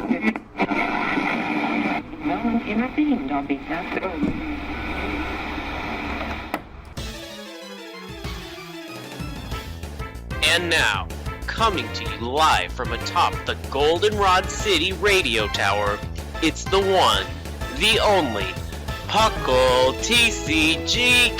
No intervened on behalf of... And now, coming to you live from atop the Goldenrod City radio tower, it's the one, the only, PUCL TCGCast!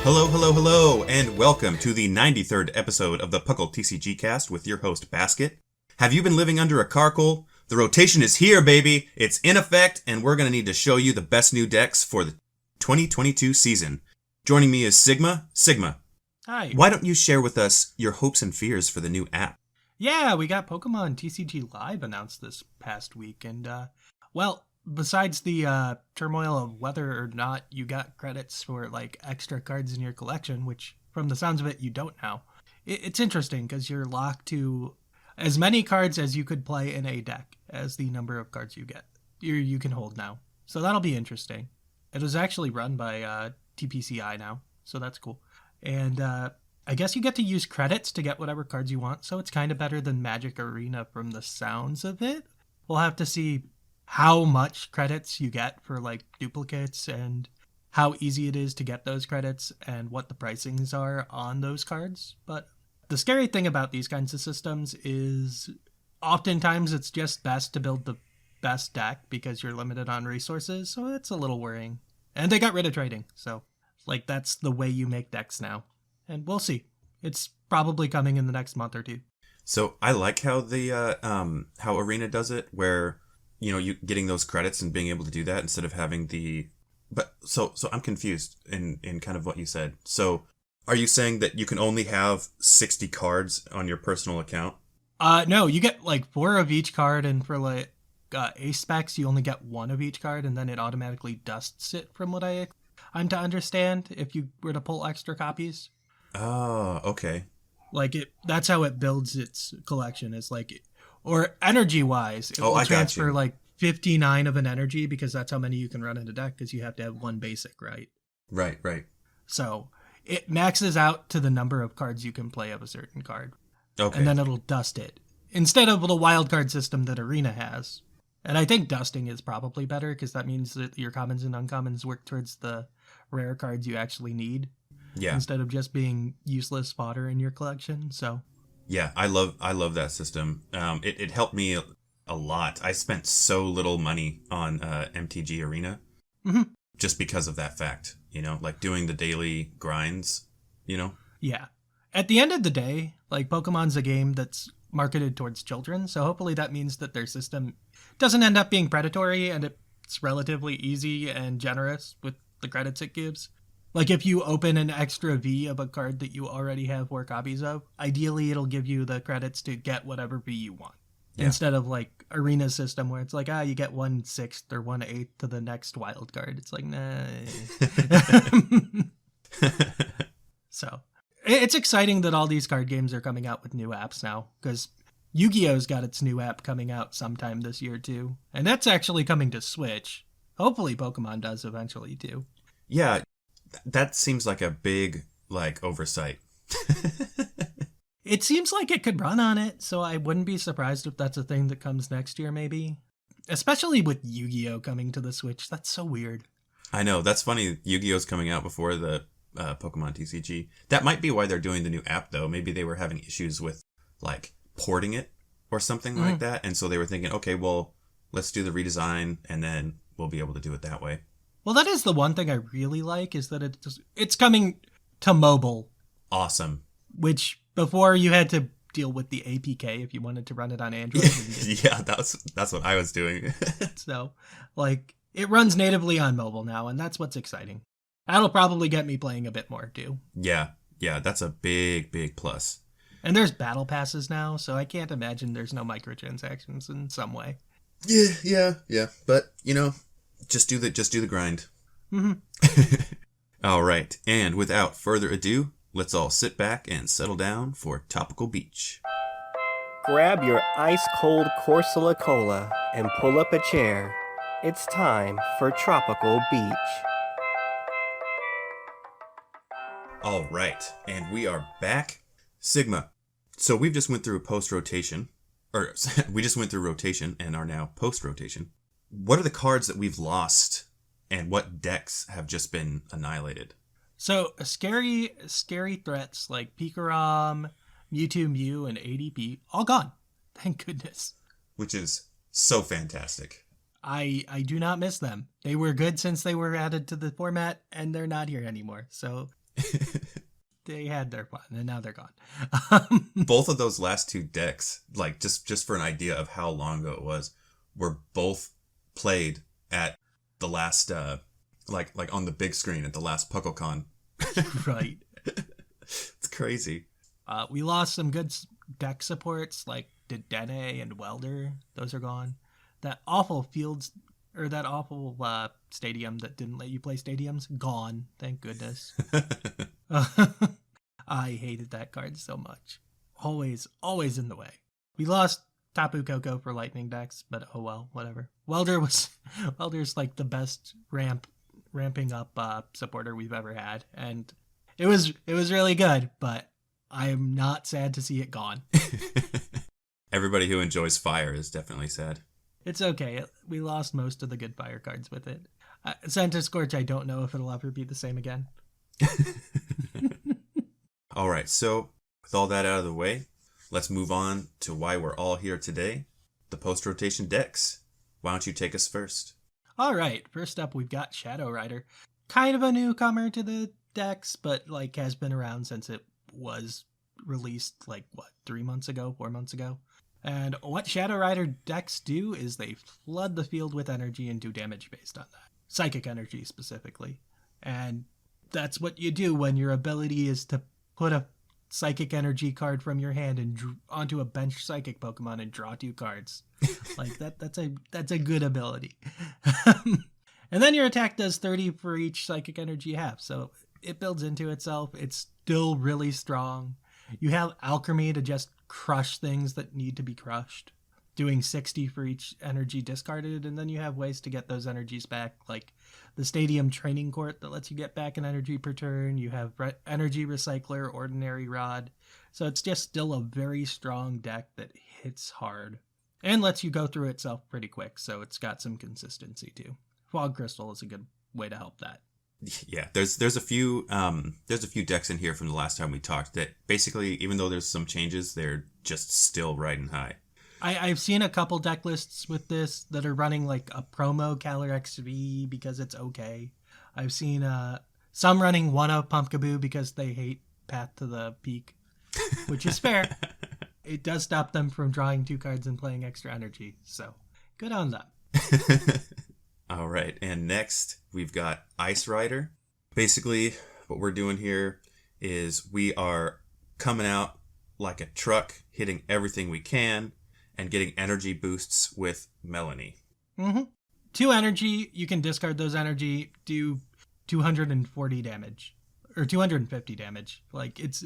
Hello, and welcome to the 93rd episode of the PUCL TCGCast with your host, Basket. Have you been living under a carcoal? The rotation is here, baby! It's in effect, and we're going to need to show you the best new decks for the 2022 season. Joining me is Sigma. Sigma. Hi. Why don't you share with us your hopes and fears for the new app? Yeah, we got Pokemon TCG Live announced this past week, and, well, besides the turmoil of whether or not you got credits for, like, extra cards in your collection, which, from the sounds of it, you don't now, it's interesting, because you're locked to as many cards as you could play in a deck as the number of cards you can hold now. So that'll be interesting. It was actually run by TPCI now, so that's cool. And I guess you get to use credits to get whatever cards you want, so it's kind of better than Magic Arena from the sounds of it. We'll have to see how much credits you get for, like, duplicates and how easy it is to get those credits and what the pricings are on those cards. But the scary thing about these kinds of systems is oftentimes it's just best to build the best deck because you're limited on resources, so it's a little worrying. And they got rid of trading, so, like, that's the way you make decks now. And we'll see. It's probably coming in the next month or two. So I like how the how Arena does it, where, you know, you getting those credits and being able to do that instead of having the... But so I'm confused in kind of what you said. So are you saying that you can only have 60 cards on your personal account? No, you get, like, 4 of each card, and for, like, ace specs, you only get 1 of each card, and then it automatically dusts it, from what I'm to understand, if you were to pull extra copies. Oh, okay. Like, that's how it builds its collection, is like, or energy-wise, it will transfer, like, 59 of an energy, because that's how many you can run in a deck, because you have to have 1 basic, right? Right. So, it maxes out to the number of cards you can play of a certain card. Okay. And then it'll dust it, instead of the wild card system that Arena has. And I think dusting is probably better, because that means that your commons and uncommons work towards the rare cards you actually need. Yeah. Instead of just being useless fodder in your collection. So yeah, I love that system. It helped me a lot. I spent so little money on MTG Arena just because of that fact, you know, like doing the daily grinds, you know? Yeah. At the end of the day, like, Pokemon's a game that's marketed towards children, so hopefully that means that their system doesn't end up being predatory and it's relatively easy and generous with the credits it gives. Like, if you open an extra V of a card that you already have 4 copies of, ideally it'll give you the credits to get whatever V you want. Yeah. Instead of, like, Arena's system where it's like, you get 1/6 or 1/8 to the next wild card. It's like, nah. So, it's exciting that all these card games are coming out with new apps now, because Yu-Gi-Oh's got its new app coming out sometime this year, too. And that's actually coming to Switch. Hopefully Pokemon does eventually, too. Yeah. That seems like a big, like, oversight. It seems like it could run on it, so I wouldn't be surprised if that's a thing that comes next year, maybe. Especially with Yu-Gi-Oh coming to the Switch. That's so weird. I know. That's funny. Yu-Gi-Oh's coming out before the Pokemon TCG. That might be why they're doing the new app, though. Maybe they were having issues with, like, porting it or something like that. And so they were thinking, okay, well, let's do the redesign, and then we'll be able to do it that way. Well, that is the one thing I really like, is that it's coming to mobile. Awesome. Which, before, you had to deal with the APK if you wanted to run it on Android. Yeah, that's what I was doing. So, like, it runs natively on mobile now, and that's what's exciting. That'll probably get me playing a bit more, too. Yeah, that's a big plus. And there's battle passes now, so I can't imagine there's no microtransactions in some way. Yeah. But, you know, just do the grind. All right, and without further ado, let's all sit back and settle down for Topical Beach. Grab your ice-cold Corsola Cola and pull up a chair. It's time for Tropical Beach. All right, and we are back. Sigma, So we've just went through post-rotation, or we just went through rotation and are now post-rotation. What are the cards that we've lost, and what decks have just been annihilated? So scary threats like Pikarom, Mewtwo, Mew, and ADP, all gone. Thank goodness. Which is so fantastic. I do not miss them. They were good since they were added to the format, and they're not here anymore. So they had their fun, and now they're gone. Both of those last two decks, like just for an idea of how long ago it was, were both played at the last, like on the big screen at the last PUCLCon. Right. It's crazy. We lost some good deck supports like Dedenne and Welder. Those are gone. That awful stadium that didn't let you play stadiums, gone. Thank goodness. I hated that card so much. Always in the way. We lost Tapu Koko for lightning decks, but oh well, whatever. Welder's like the best ramping up supporter we've ever had, and it was really good, but I am not sad to see it gone. Everybody who enjoys fire is definitely sad. It's okay. We lost most of the good fire cards with it. Centiskorch, I don't know if it'll ever be the same again. All right, so with all that out of the way, let's move on to why we're all here today, the post-rotation decks. Why don't you take us first? All right, first up we've got Shadow Rider. Kind of a newcomer to the decks, but like has been around since it was released 4 months ago. And what Shadow Rider decks do is they flood the field with energy and do damage based on that. Psychic energy specifically. And that's what you do when your ability is to put a psychic energy card from your hand and onto a bench psychic Pokemon and draw 2 cards. Like that's a good ability. And then your attack does 30 for each psychic energy you have. So it builds into itself. It's still really strong. You have Alchemy to just crush things that need to be crushed, doing 60 for each energy discarded, and then you have ways to get those energies back, like the Stadium Training Court that lets you get back an energy per turn. You have Energy Recycler, Ordinary Rod. So it's just still a very strong deck that hits hard and lets you go through itself pretty quick, so it's got some consistency too. Fog Crystal is a good way to help that. Yeah, there's a few decks in here from the last time we talked that basically, even though there's some changes, they're just still riding high. I've seen a couple deck lists with this that are running like a promo Calyrex V because it's okay. I've seen some running one-up Pumpkaboo because they hate Path to the Peak, which is fair. It does stop them from drawing 2 cards and playing extra energy, so good on them. All right, and next we've got Ice Rider. Basically, what we're doing here is we are coming out like a truck, hitting everything we can, and getting energy boosts with Melanie. 2 energy, you can discard those energy, do 240 damage, or 250 damage. Like, it's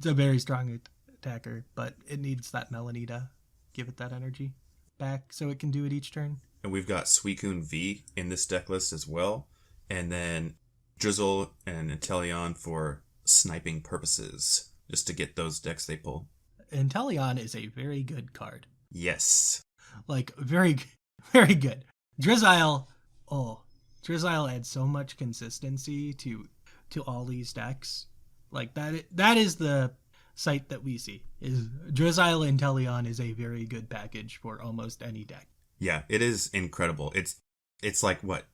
a very strong attacker, but it needs that Melanie to give it that energy back so it can do it each turn. And we've got Suicune V in this deck list as well. And then Drizzle and Inteleon for sniping purposes, just to get those decks they pull. Inteleon is a very good card. Yes. Like, very, very good. Drizzile adds so much consistency to all these decks. Like, that is the sight that we see. Is Drizzile Inteleon is a very good package for almost any deck. Yeah, it is incredible. It's like what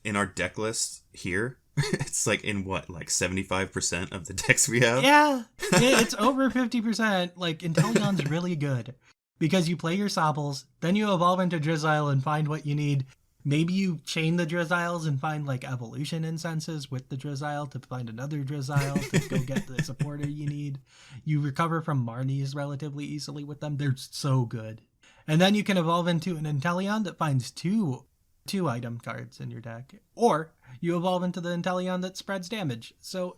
in our deck list here. It's like in what, like 75% of the decks we have. Yeah, it's over 50%. Like Inteleon's really good because you play your Sopples, then you evolve into Drizzile and find what you need. Maybe you chain the Drizziles and find like evolution incenses with the Drizzile to find another Drizzile to go get the supporter you need. You recover from Marnies relatively easily with them. They're so good. And then you can evolve into an Inteleon that finds two item cards in your deck. Or you evolve into the Inteleon that spreads damage. So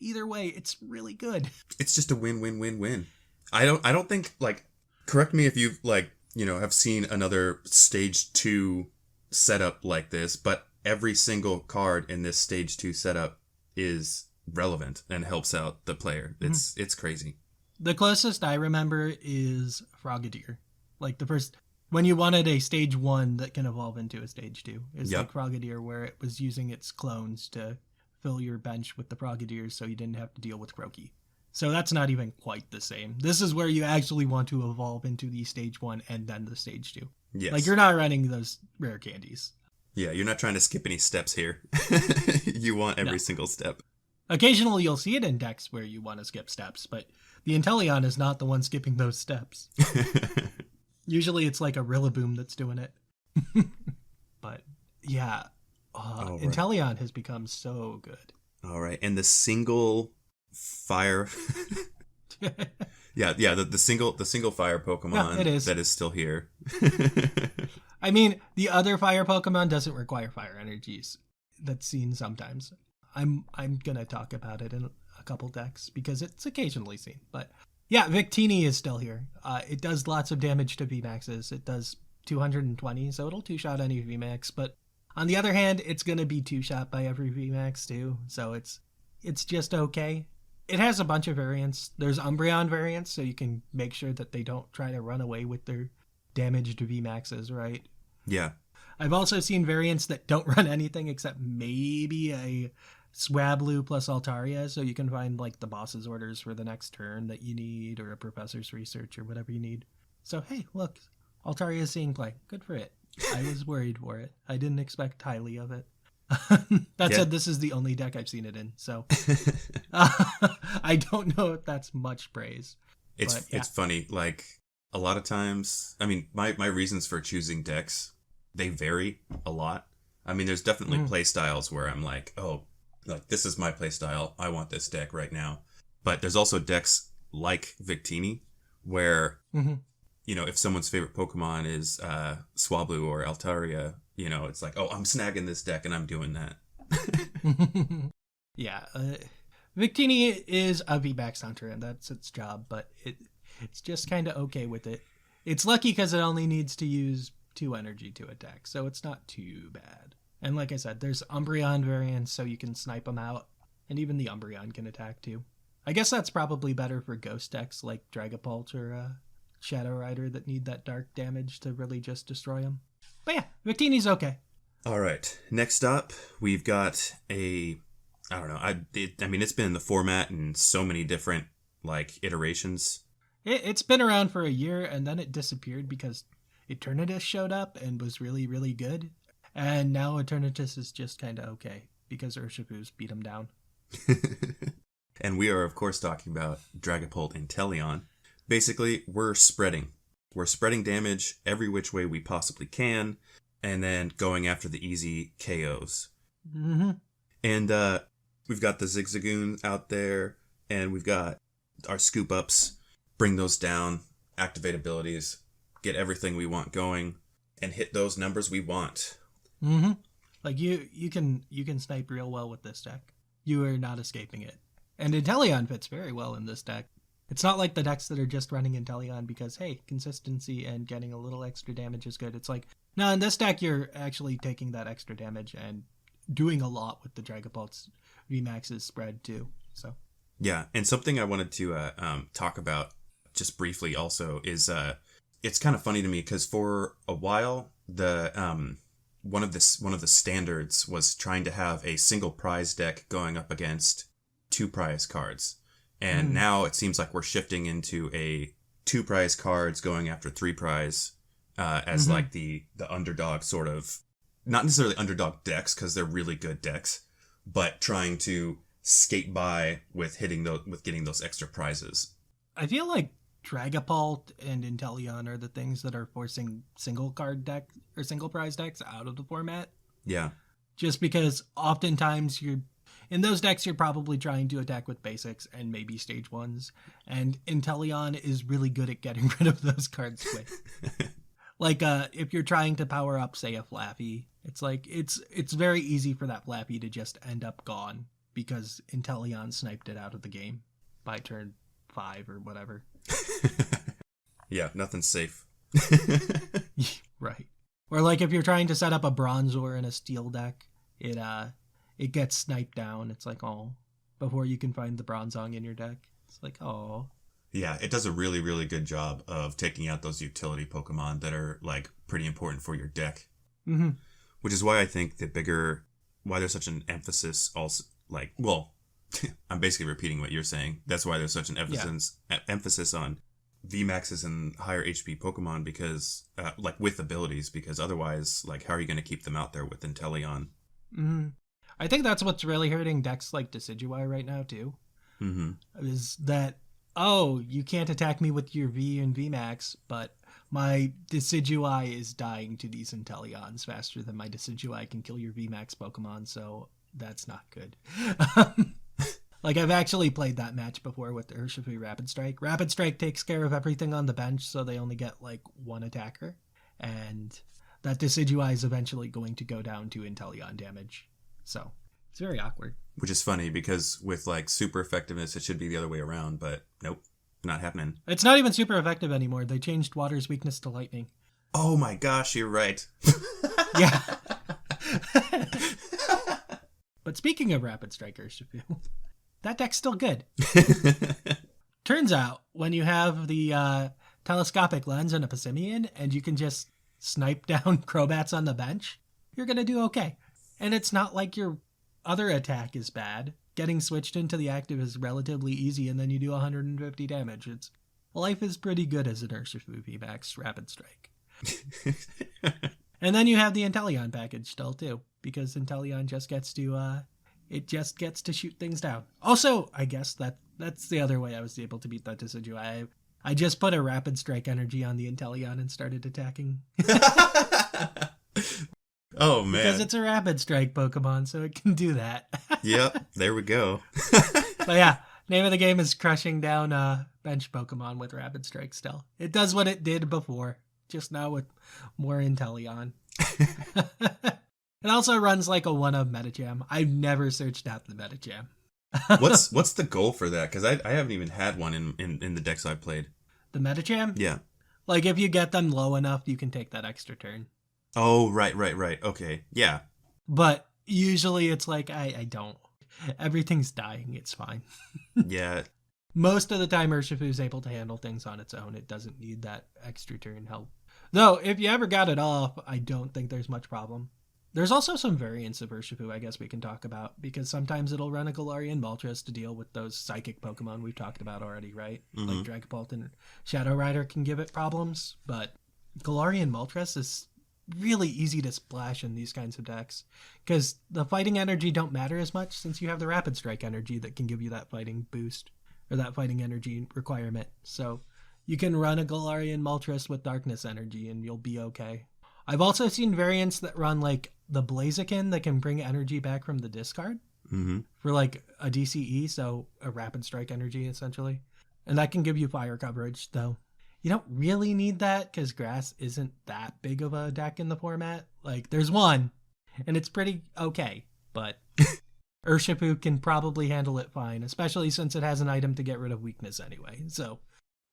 either way, it's really good. It's just a win-win-win-win. I don't think, like, correct me if you've, like, you know, have seen another Stage 2 setup like this, but every single card in this Stage 2 setup is relevant and helps out the player. It's crazy. The closest I remember is Frogadier. Like the first, when you wanted a stage 1 that can evolve into a stage 2, is Yep. like Frogadier, where it was using its clones to fill your bench with the Frogadiers so you didn't have to deal with Croaky. So that's not even quite the same. This is where you actually want to evolve into the stage 1 and then the stage 2. Yes. Like you're not running those rare candies. Yeah, you're not trying to skip any steps here. You want every single step. Occasionally you'll see it in decks where you want to skip steps, but the Inteleon is not the one skipping those steps. Usually it's like a Rillaboom that's doing it. But yeah, right. Inteleon has become so good. All right, and the single fire... Yeah, the single fire Pokemon it is. that is still here. I mean, the other fire Pokemon doesn't require fire energies. That's seen sometimes. I'm gonna talk about it in a couple decks because it's occasionally seen. But yeah, Victini is still here. It does lots of damage to VMAXs. It does 220, so it'll two-shot any VMAX. But on the other hand, it's gonna be two-shot by every VMAX too. So it's just okay. It has a bunch of variants. There's Umbreon variants, so you can make sure that they don't try to run away with their damaged VMAXs, right? Yeah. I've also seen variants that don't run anything except maybe a Swablu plus Altaria, so you can find like the boss's orders for the next turn that you need, or a professor's research, or whatever you need. So hey, look, Altaria is seeing play. Good for it. I was worried for it. I didn't expect highly of it. That said, this is the only deck I've seen it in, so I don't know if that's much praise. It's funny, like a lot of times, I mean, my reasons for choosing decks, they vary a lot. I mean, there's definitely play styles where I'm like, oh, like this is my play style. I want this deck right now. But there's also decks like Victini where, you know, if someone's favorite Pokemon is Swablu or Altaria, you know, it's like, oh, I'm snagging this deck and I'm doing that. Yeah. Victini is a VMAX hunter and that's its job, but it's just kind of okay with it. It's lucky because it only needs to use 2 energy to attack, so it's not too bad. And like I said, there's Umbreon variants, so you can snipe them out, and even the Umbreon can attack too. I guess that's probably better for ghost decks like Dragapult or Shadow Rider that need that dark damage to really just destroy them. But yeah, Victini's okay. All right. Next up, we've got I don't know. I mean, it's been in the format in so many different like iterations. It's been around for a year, and then it disappeared because Eternatus showed up and was really, really good. And now Eternatus is just kind of okay because Urshifu's beat him down. And we are, of course, talking about Dragapult and Inteleon. Basically, we're spreading. We're spreading damage every which way we possibly can, and then going after the easy KOs. Mm-hmm. And we've got the Zigzagoon out there, and we've got our scoop ups. Bring those down, activate abilities, get everything we want going, and hit those numbers we want. Mm-hmm. Like you can snipe real well with this deck. You are not escaping it. And Inteleon fits very well in this deck. It's not like the decks that are just running Inteleon because, hey, consistency and getting a little extra damage is good. It's like, no, in this deck you're actually taking that extra damage and doing a lot with the Dragapult's VMAX's spread too. So yeah, and something I wanted to talk about just briefly also is it's kind of funny to me because for a while the one of the standards was trying to have a single prize deck going up against 2 prize cards, and now it seems like we're shifting into a 2 prize cards going after 3 prize as like the underdog sort of, not necessarily underdog decks because they're really good decks, but trying to skate by with getting those extra prizes. I feel like Dragapult and Inteleon are the things that are forcing single card deck or single prize decks out of the format. Yeah. Just because oftentimes in those decks you're probably trying to attack with basics and maybe stage 1s, and Inteleon is really good at getting rid of those cards quick. Like if you're trying to power up, say, a Flappy, it's like it's very easy for that Flappy to just end up gone because Inteleon sniped it out of the game by turn 5 or whatever. Yeah, nothing's safe. Right. Or like if you're trying to set up a Bronzor in a steel deck, it gets sniped down. It's like, oh, before you can find the Bronzong in your deck. It's like, oh. Yeah, it does a really, really good job of taking out those utility Pokemon that are, like, pretty important for your deck. Mm-hmm. Which is why I think why there's such an emphasis also, like, well, I'm basically repeating what you're saying. That's why there's such an emphasis on VMAXs and higher HP Pokemon because, like, with abilities, because otherwise, like, how are you going to keep them out there with Inteleon? Mm-hmm. I think that's what's really hurting decks like Decidueye right now, too. Mm-hmm. Is that, oh, you can't attack me with your V and VMAX, but my Decidueye is dying to these Inteleons faster than my Decidueye can kill your VMAX Pokemon, so that's not good. Like, I've actually played that match before with the Urshifu Rapid Strike. Rapid Strike takes care of everything on the bench, so they only get, like, one attacker. And that Decidueye is eventually going to go down to Inteleon damage. So, it's very awkward. Which is funny, because with, like, super effectiveness, it should be the other way around, but nope, not happening. It's not even super effective anymore. They changed Water's weakness to Lightning. Oh my gosh, you're right. Yeah. But speaking of Rapid Strike Urshifu, that deck's still good. Turns out, when you have the telescopic lens and a Passimian, and you can just snipe down Crobats on the bench, you're going to do okay. And it's not like your other attack is bad. Getting switched into the active is relatively easy, and then you do 150 damage. Life is pretty good as an Urshifu VMAX Rapid Strike. And then you have the Inteleon package still, too, because Inteleon just gets to shoot things down. Also, I guess that's the other way I was able to beat that Decidueye. I just put a Rapid Strike energy on the Inteleon and started attacking. Oh, man. Because it's a Rapid Strike Pokemon, so it can do that. Yep, there we go. But yeah, name of the game is crushing down bench Pokemon with Rapid Strike still. It does what it did before, just now with more Inteleon. It also runs like a one-of Metagam. I've never searched out the Metagam. What's the goal for that? Because I haven't even had one in the decks I've played. The Metagam? Yeah. Like, if you get them low enough, you can take that extra turn. Oh, right. Okay, yeah. But usually it's like, I don't. Everything's dying. It's fine. Yeah. Most of the time, Urshifu's able to handle things on its own. It doesn't need that extra turn help. Though, if you ever got it off, I don't think there's much problem. There's also some variants of Urshifu I guess we can talk about, because sometimes it'll run a Galarian Moltres to deal with those psychic Pokemon we've talked about already, right? Mm-hmm. Like Dragapult and Shadow Rider can give it problems, but Galarian Moltres is really easy to splash in these kinds of decks, because the fighting energy don't matter as much since you have the Rapid Strike energy that can give you that fighting boost, or that fighting energy requirement. So you can run a Galarian Moltres with Darkness energy and you'll be okay. I've also seen variants that run like the Blaziken that can bring energy back from the discard for like a DCE, so a Rapid Strike energy essentially. And that can give you fire coverage, though. You don't really need that because Grass isn't that big of a deck in the format. Like, there's one, and it's pretty okay, but Urshifu can probably handle it fine, especially since it has an item to get rid of weakness anyway, so...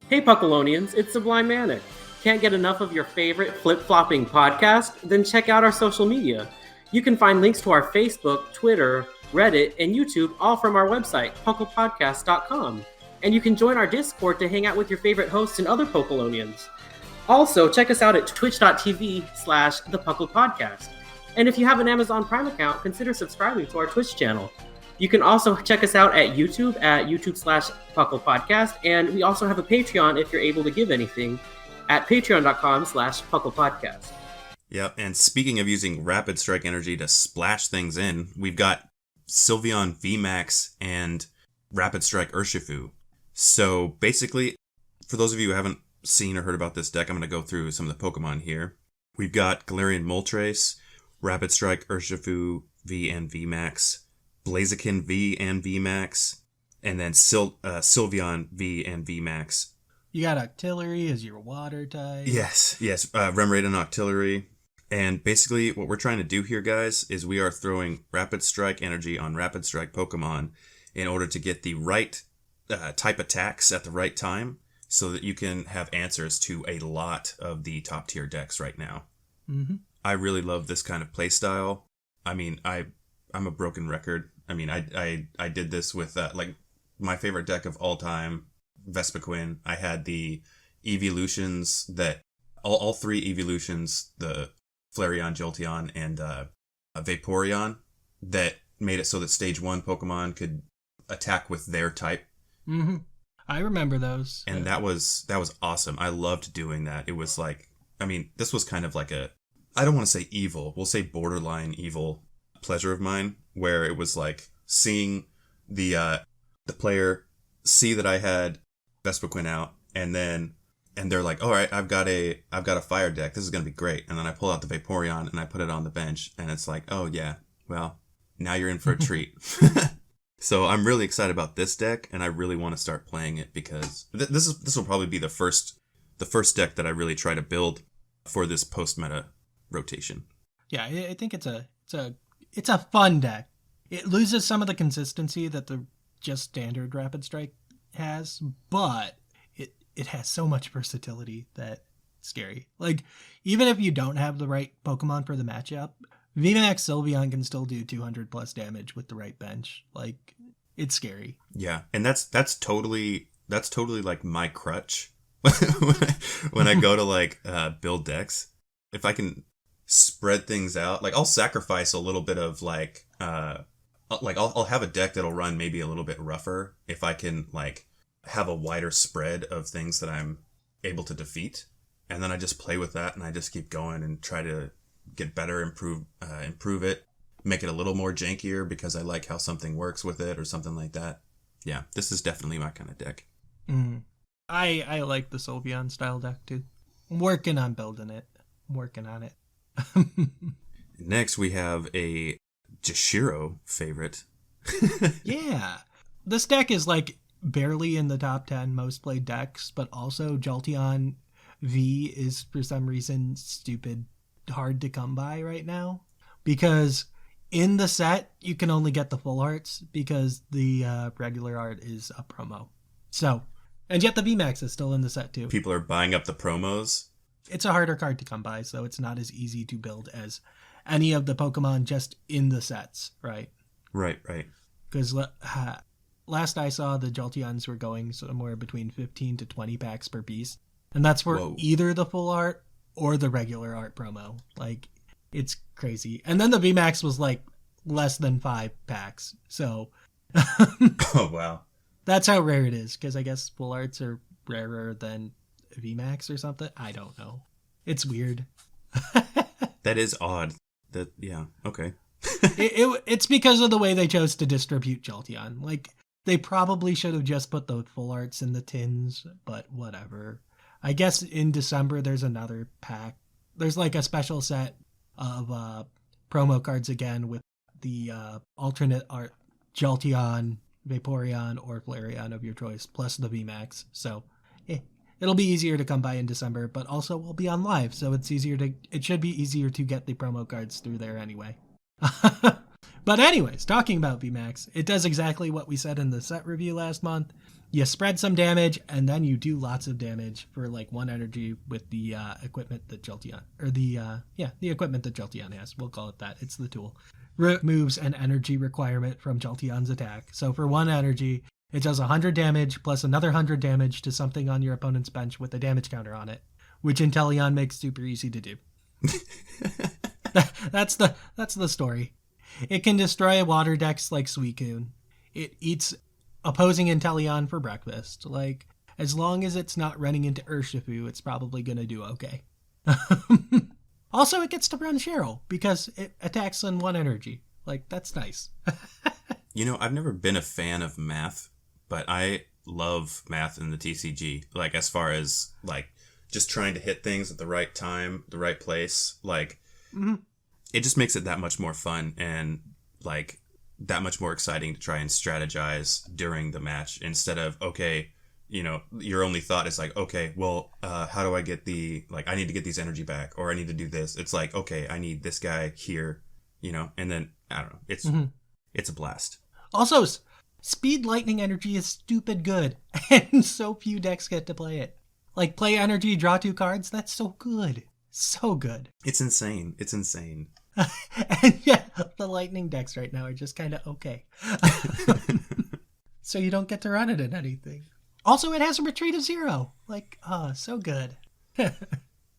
Hey Puckalonians, it's Sublime Manic. Can't get enough of your favorite flip-flopping podcast? Then check out our social media. You can find links to our Facebook, Twitter, Reddit, and YouTube all from our website, PucklePodcast.com. And you can join our Discord to hang out with your favorite hosts and other Puckalonians. Also, check us out at twitch.tv/thepucklepodcast. And if you have an Amazon Prime account, consider subscribing to our Twitch channel. You can also check us out at YouTube at YouTube/PucklePodcast. And we also have a Patreon if you're able to give anything at patreon.com/PucklePodcast. Yep, and speaking of using Rapid Strike energy to splash things in, we've got Sylveon VMAX and Rapid Strike Urshifu. So basically, for those of you who haven't seen or heard about this deck, I'm going to go through some of the Pokemon here. We've got Galarian Moltres, Rapid Strike Urshifu V and VMAX, Blaziken V and VMAX, and then Sylveon V and VMAX. You got Octillery as your water type. Yes. Remoraid Octillery. And basically, what we're trying to do here, guys, is we are throwing Rapid Strike energy on Rapid Strike Pokemon in order to get the right type attacks at the right time so that you can have answers to a lot of the top tier decks right now. Mm-hmm. I really love this kind of playstyle. I mean, I'm a broken record. I mean, I did this with like my favorite deck of all time Vespiquen. I had the Eeveelutions that all three Eeveelutions, the Flareon, Jolteon, and Vaporeon, that made it so that stage 1 Pokemon could attack with their type. Mm-hmm. I remember those. And that was awesome. I loved doing that. It was like, I mean, this was kind of like I don't want to say evil, we'll say borderline evil pleasure of mine, where it was like seeing the player see that I had Vespiquen out, and they're like, all right, I've got a fire deck. This is going to be great. And then I pull out the Vaporeon and I put it on the bench, and it's like, oh yeah, well, now you're in for a treat. So I'm really excited about this deck, and I really want to start playing it because this will probably be the first deck that I really try to build for this post-meta rotation. Yeah, I think it's a fun deck. It loses some of the consistency that the just standard Rapid Strike has, but it has so much versatility that it's scary. Like, even if you don't have the right Pokemon for the matchup, VMAX Sylveon can still do 200 plus damage with the right bench. Like, it's scary. Yeah, and that's totally like my crutch when I go to like build decks. If I can spread things out, like I'll sacrifice a little bit of like I'll have a deck that'll run maybe a little bit rougher if I can like have a wider spread of things that I'm able to defeat, and then I just play with that and I just keep going and try to get better, improve it, make it a little more jankier because I like how something works with it or something like that. Yeah, this is definitely my kind of deck. I like the Sylveon style deck too. I'm working on building it. I'm working on it. Next we have a Jashiro favorite. Yeah. This deck is like barely in the top 10 most played decks, but also Jolteon V is for some reason stupid hard to come by right now, because in the set you can only get the full arts because the regular art is a promo. So, and yet the VMAX is still in the set too. People are buying up the promos. It's a harder card to come by, so it's not as easy to build as any of the Pokemon just in the sets, right? Right. Because last I saw, the Jolteons were going somewhere between 15 to 20 packs per piece. And that's for either the full art or the regular art promo. Like, it's crazy. And then the VMAX was like less than 5 packs. So, oh, wow. That's how rare it is, because I guess full arts are rarer than VMAX or something. I don't know. It's weird. That is odd. Yeah, okay. It's because of the way they chose to distribute Jolteon. Like, they probably should have just put the full arts in the tins, but whatever. I guess in December there's another pack. There's like a special set of promo cards again with the alternate art Jolteon, Vaporeon, or Flareon of your choice, plus the VMAX. So it'll be easier to come by in December, but also we'll be on live, so it should be easier to get the promo cards through there anyway. But anyways, talking about VMAX, it does exactly what we said in the set review last month. You spread some damage, and then you do lots of damage for like 1 energy with the equipment that Jolteon, or the equipment that Jolteon has. We'll call it that. It's the tool. Removes an energy requirement from Jolteon's attack. So for 1 energy, it does 100 damage plus another 100 damage to something on your opponent's bench with a damage counter on it, which Inteleon makes super easy to do. That's the story. It can destroy water decks like Suicune. It eats opposing Inteleon for breakfast. Like, as long as it's not running into Urshifu, it's probably gonna do okay. Also, it gets to run Cheryl because it attacks on 1 energy. Like, that's nice. You know, I've never been a fan of math, but I love math in the TCG. Like, as far as, like, just trying to hit things at the right time, the right place. Like, it just makes it that much more fun and, like, that much more exciting to try and strategize during the match instead of, okay, you know, your only thought is like, okay, well, how do I get I need to get these energy back, or I need to do this. It's like, okay, I need this guy here, you know, and then, I don't know, it's a blast. Also, speed lightning energy is stupid good, and so few decks get to play it. Like, play energy, draw 2 cards, that's so good. So good. It's insane. And yeah, the lightning decks right now are just kind of okay. So you don't get to run it in anything. Also, it has a retreat of 0. Like, so good. Yeah.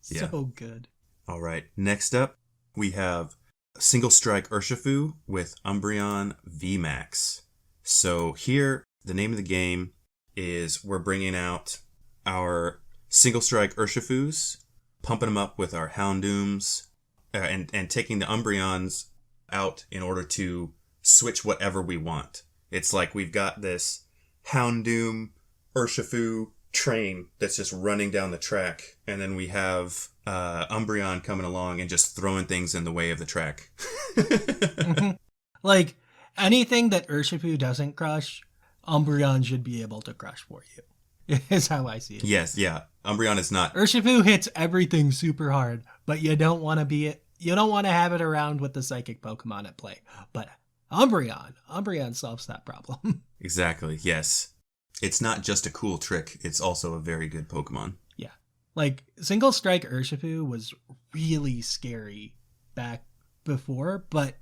So good. All right. Next up, we have Single Strike Urshifu with Umbreon VMAX. So here, the name of the game is we're bringing out our Single Strike Urshifus, pumping them up with our Houndooms, and taking the Umbreons out in order to switch whatever we want. It's like we've got this Houndoom Urshifu train that's just running down the track, and then we have Umbreon coming along and just throwing things in the way of the track. Like, anything that Urshifu doesn't crush, Umbreon should be able to crush for you. Is how I see it. Yes, yeah. Umbreon is not. Urshifu hits everything super hard, but you don't want to have it around with the psychic Pokemon at play. But Umbreon solves that problem. Exactly, yes. It's not just a cool trick, it's also a very good Pokemon. Yeah. Like, Single Strike Urshifu was really scary back before, but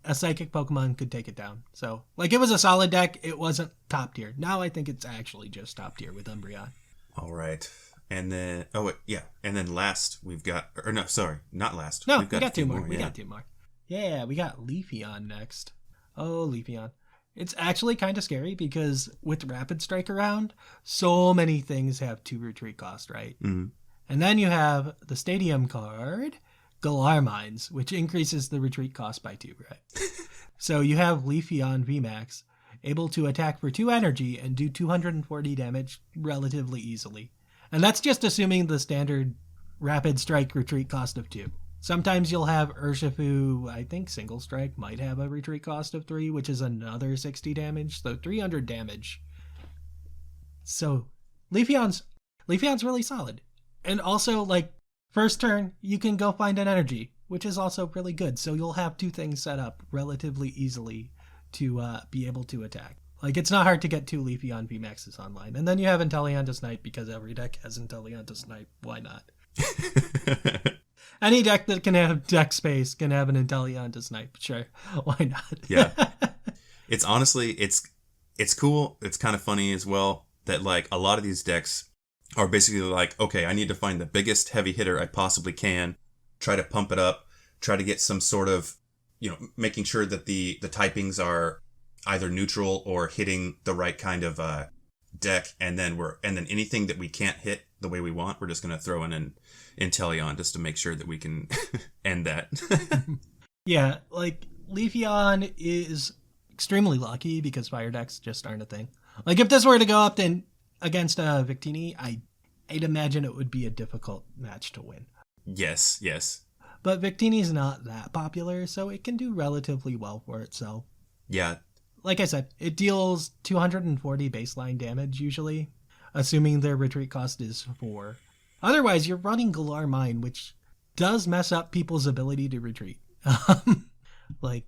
a psychic Pokemon could take it down. So, like, it was a solid deck, it wasn't top tier. Now I think it's actually just top tier with Umbreon. All right. And then, and then last we've got, or no, sorry, not last. No, we've we got two more. Yeah. We got two more. Yeah, we got Leafeon next. Oh, Leafeon. It's actually kind of scary because with Rapid Strike around, so many things have 2 retreat cost, right? Mm-hmm. And then you have the Stadium card, Galar Mines, which increases the retreat cost by 2, right? So you have Leafeon VMAX, able to attack for 2 energy and do 240 damage relatively easily. And that's just assuming the standard Rapid Strike retreat cost of 2. Sometimes you'll have Urshifu, I think Single Strike might have a retreat cost of 3, which is another 60 damage, so 300 damage. So Leafeon's really solid. And also, like, first turn, you can go find an energy, which is also really good. So you'll have 2 things set up relatively easily to be able to attack. Like, it's not hard to get 2 Leafeon VMAXs online. And then you have Inteleon to Snipe because every deck has Inteleon to Snipe. Why not? Any deck that can have deck space can have an Inteleon to Snipe. Sure. Why not? Yeah. It's honestly, it's cool. It's kind of funny as well that, like, a lot of these decks are basically like, okay, I need to find the biggest heavy hitter I possibly can, try to pump it up, try to get some sort of, making sure that the typings are either neutral or hitting the right kind of deck, and then anything that we can't hit the way we want, we're just going to throw in an Inteleon just to make sure that we can end that. Yeah, like, Leafeon is extremely lucky because fire decks just aren't a thing. Like, if this were to go up against Victini, I'd imagine it would be a difficult match to win. Yes. But Victini's not that popular, so it can do relatively well for itself. Yeah. Like I said, it deals 240 baseline damage usually, assuming their retreat cost is 4. Otherwise, you're running Galar Mine, which does mess up people's ability to retreat. Like,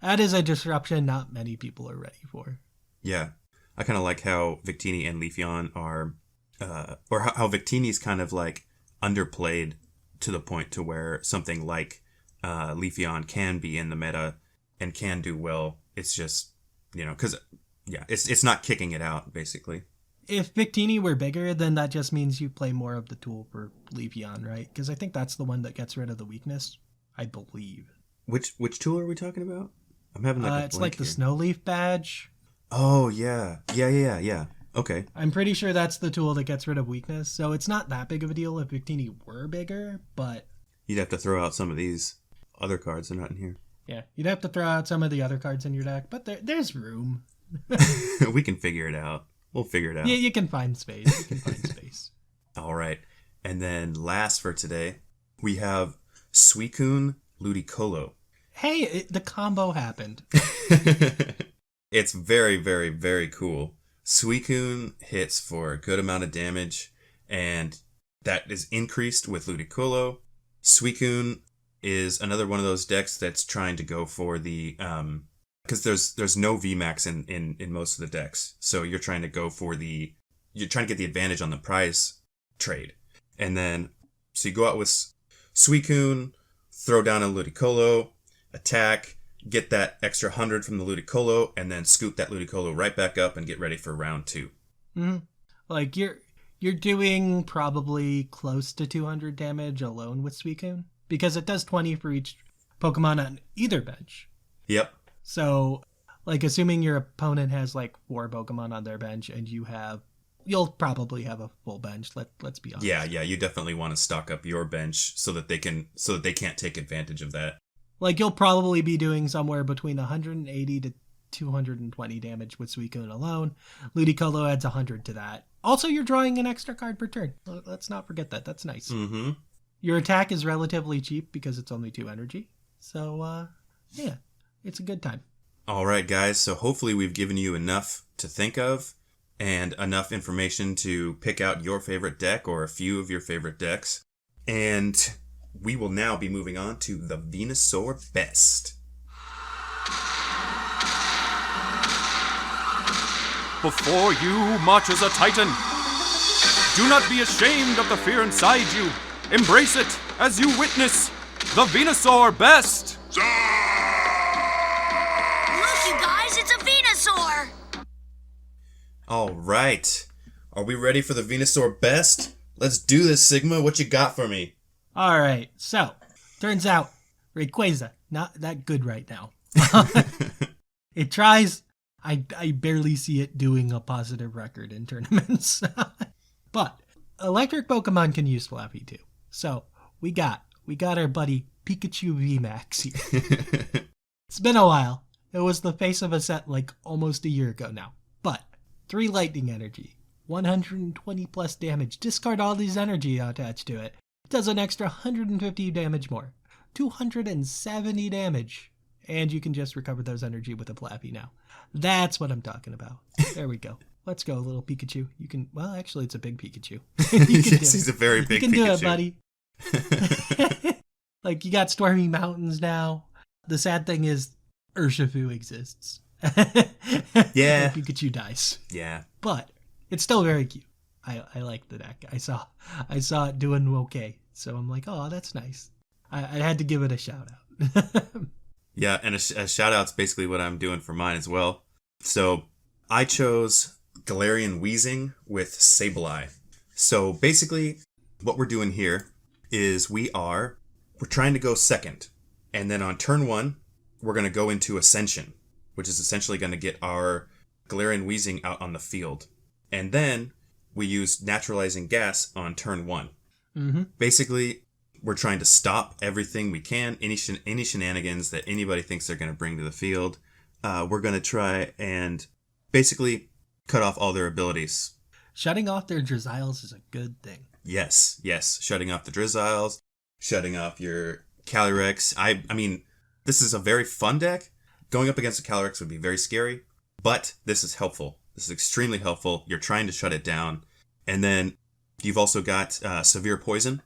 that is a disruption not many people are ready for. Yeah. I kind of like how Victini and Leafeon are, or how Victini's kind of, like, underplayed to the point to where something like Leafeon can be in the meta and can do well. It's just, because, it's not kicking it out, basically. If Victini were bigger, then that just means you play more of the tool for Leafeon, right? Because I think that's the one that gets rid of the weakness, I believe. Which tool are we talking about? I'm having like a it's blank like the here. Snow Leaf badge. Oh, yeah. Yeah. Okay. I'm pretty sure that's the tool that gets rid of weakness, so it's not that big of a deal if Victini were bigger, but... You'd have to throw out some of these other cards. They're not in here. Yeah, you'd have to throw out some of the other cards in your deck, but there's room. We can figure it out. We'll figure it out. Yeah, you can find space. All right. And then last for today, we have Suicune Ludicolo. Hey, the combo happened. It's very, very, very cool. Suicune hits for a good amount of damage, and that is increased with Ludicolo. Suicune is another one of those decks that's trying to go for the... because there's no VMAX in most of the decks. So you're trying to get the advantage on the prize trade. And then, so you go out with Suicune, throw down a Ludicolo, attack, get that extra 100 from the Ludicolo, and then scoop that Ludicolo right back up and get ready for round 2. Mm-hmm. Like you're doing probably close to 200 damage alone with Suicune because it does 20 for each Pokemon on either bench. Yep. So, like, assuming your opponent has like 4 Pokemon on their bench and you'll probably have a full bench. Let's be honest. Yeah, you definitely want to stock up your bench so that they can't take advantage of that. Like, you'll probably be doing somewhere between 180 to 220 damage with Suicune alone. Ludicolo adds 100 to that. Also, you're drawing an extra card per turn. Let's not forget that. That's nice. Mm-hmm. Your attack is relatively cheap because it's only 2 energy. So, yeah, it's a good time. All right, guys. So hopefully we've given you enough to think of and enough information to pick out your favorite deck or a few of your favorite decks. And we will now be moving on to the VENUSAUR Best. Before you marches a titan. Do not be ashamed of the fear inside you. Embrace it as you witness the VENUSAUR Best. Look, you guys, it's a Venusaur! All right. Are we ready for the VENUSAUR Best? Let's do this, Sigma. What you got for me? All right. So, turns out Rayquaza, not that good right now. It tries. I barely see it doing a positive record in tournaments. But electric Pokemon can use Flappy too. So we got our buddy Pikachu VMAX here. It's been a while. It was the face of a set like almost a year ago now. But 3 lightning energy, 120 plus damage. Discard all these energy attached to it. It does an extra 150 damage more. 270 damage. And you can just recover those energy with a Flappy now. That's what I'm talking about. There we go. Let's go, little Pikachu. You can, well, actually, it's a big Pikachu. You can Yes, he's a very big Pikachu. You can do it, buddy. Like, you got Stormy Mountains now. The sad thing is, Urshifu exists. Yeah. Pikachu dies. Yeah. But it's still very cute. I like the deck. I saw it doing okay. So I'm like, oh, that's nice. I had to give it a shout out. Yeah, and a shout out's basically what I'm doing for mine as well. So I chose Galarian Weezing with Sableye. So basically what we're doing here is we're trying to go second. And then on turn 1, we're going to go into Ascension, which is essentially going to get our Galarian Weezing out on the field. And then we use Naturalizing Gas on turn 1. Mm-hmm. Basically, we're trying to stop everything we can, any shenanigans that anybody thinks they're going to bring to the field. We're going to try and basically cut off all their abilities. Shutting off their Drizzles is a good thing. Yes. Shutting off the Drizzles, shutting off your Calyrex. I mean, this is a very fun deck. Going up against a Calyrex would be very scary, but this is helpful. This is extremely helpful. You're trying to shut it down. And then you've also got Severe Poison.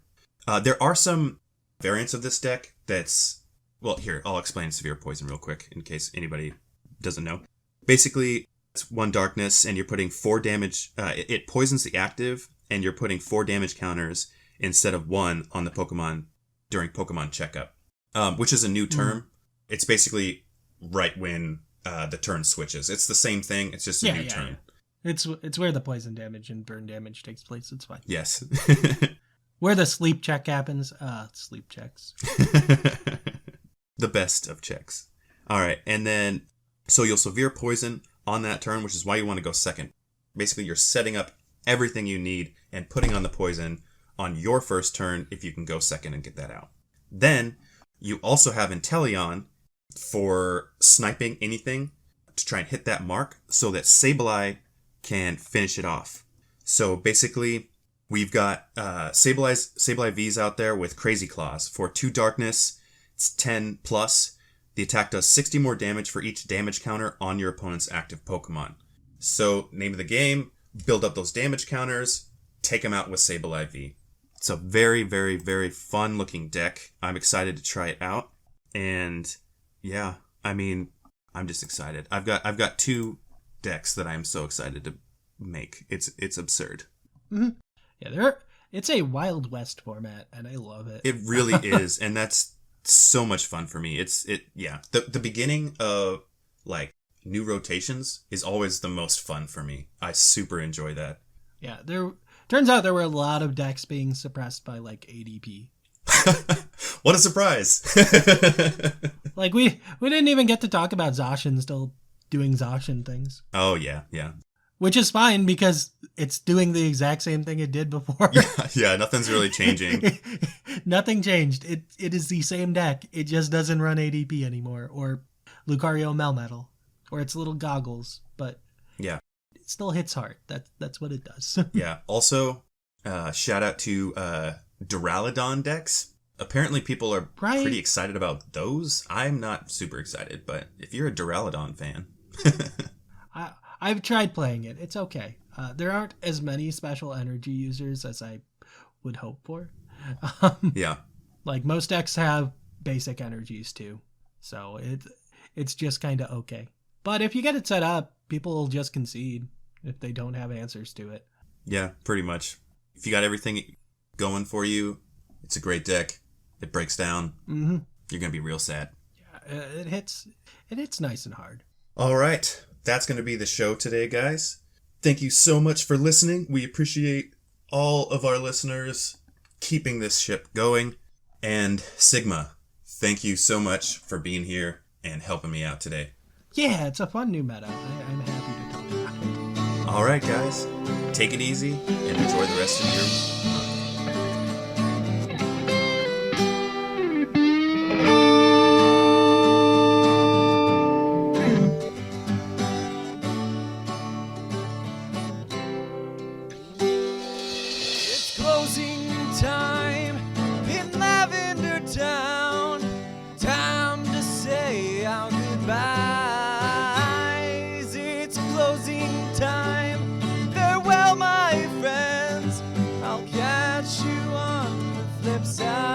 There are some variants of this deck that's... Well, here, I'll explain Severe Poison real quick in case anybody doesn't know. Basically, it's 1 darkness, and you're putting 4 damage... It poisons the active, and you're putting 4 damage counters instead of 1 on the Pokemon during Pokemon Checkup, which is a new term. It's basically right when the turn switches. It's the same thing, it's just a new turn. Yeah. It's where the poison damage and burn damage takes place. It's fine. Yes. Where the sleep check happens. Sleep checks. The best of checks. All right. And then, so you'll Severe Poison on that turn, which is why you want to go second. Basically, you're setting up everything you need and putting on the poison on your first turn if you can go second and get that out. Then, you also have Inteleon for sniping anything to try and hit that mark so that Sableye can finish it off. So basically, we've got Sableye V's out there with Crazy Claws. For 2 darkness, it's 10 plus. The attack does 60 more damage for each damage counter on your opponent's active Pokemon. So, name of the game, build up those damage counters, take them out with Sableye V. It's a very, very, very fun looking deck. I'm excited to try it out. And yeah, I mean, I'm just excited. I've got 2 decks that I'm so excited to make. It's absurd. Mm-hmm. Yeah, it's a Wild West format, and I love it. It really is, and that's so much fun for me. The beginning of like new rotations is always the most fun for me. I super enjoy that. Yeah, turns out there were a lot of decks being suppressed by like ADP. What a surprise. Like we didn't even get to talk about Zacian still doing Zacian things. Oh, yeah. Which is fine because it's doing the exact same thing it did before. Yeah, nothing's really changing. Nothing changed. It is the same deck. It just doesn't run ADP anymore, or Lucario Melmetal, or its little goggles. But yeah, it still hits hard. That's what it does. Yeah. Also, shout out to Duraludon decks. Apparently, people are pretty excited about those. I'm not super excited, but if you're a Duraludon fan, I've tried playing it. It's okay. There aren't as many special energy users as I would hope for. Yeah. Like most decks have basic energies too, so it's just kind of okay. But if you get it set up, people will just concede if they don't have answers to it. Yeah, pretty much. If you got everything going for you, it's a great deck. It breaks down. Mm-hmm. You're gonna be real sad. Yeah, it hits nice and hard. All right, that's gonna be the show today, guys. Thank you so much for listening. We appreciate all of our listeners keeping this ship going. And Sigma, thank you so much for being here and helping me out today. Yeah, it's a fun new meta. I'm happy to talk about it. All right, guys, take it easy and enjoy the rest of your flip side.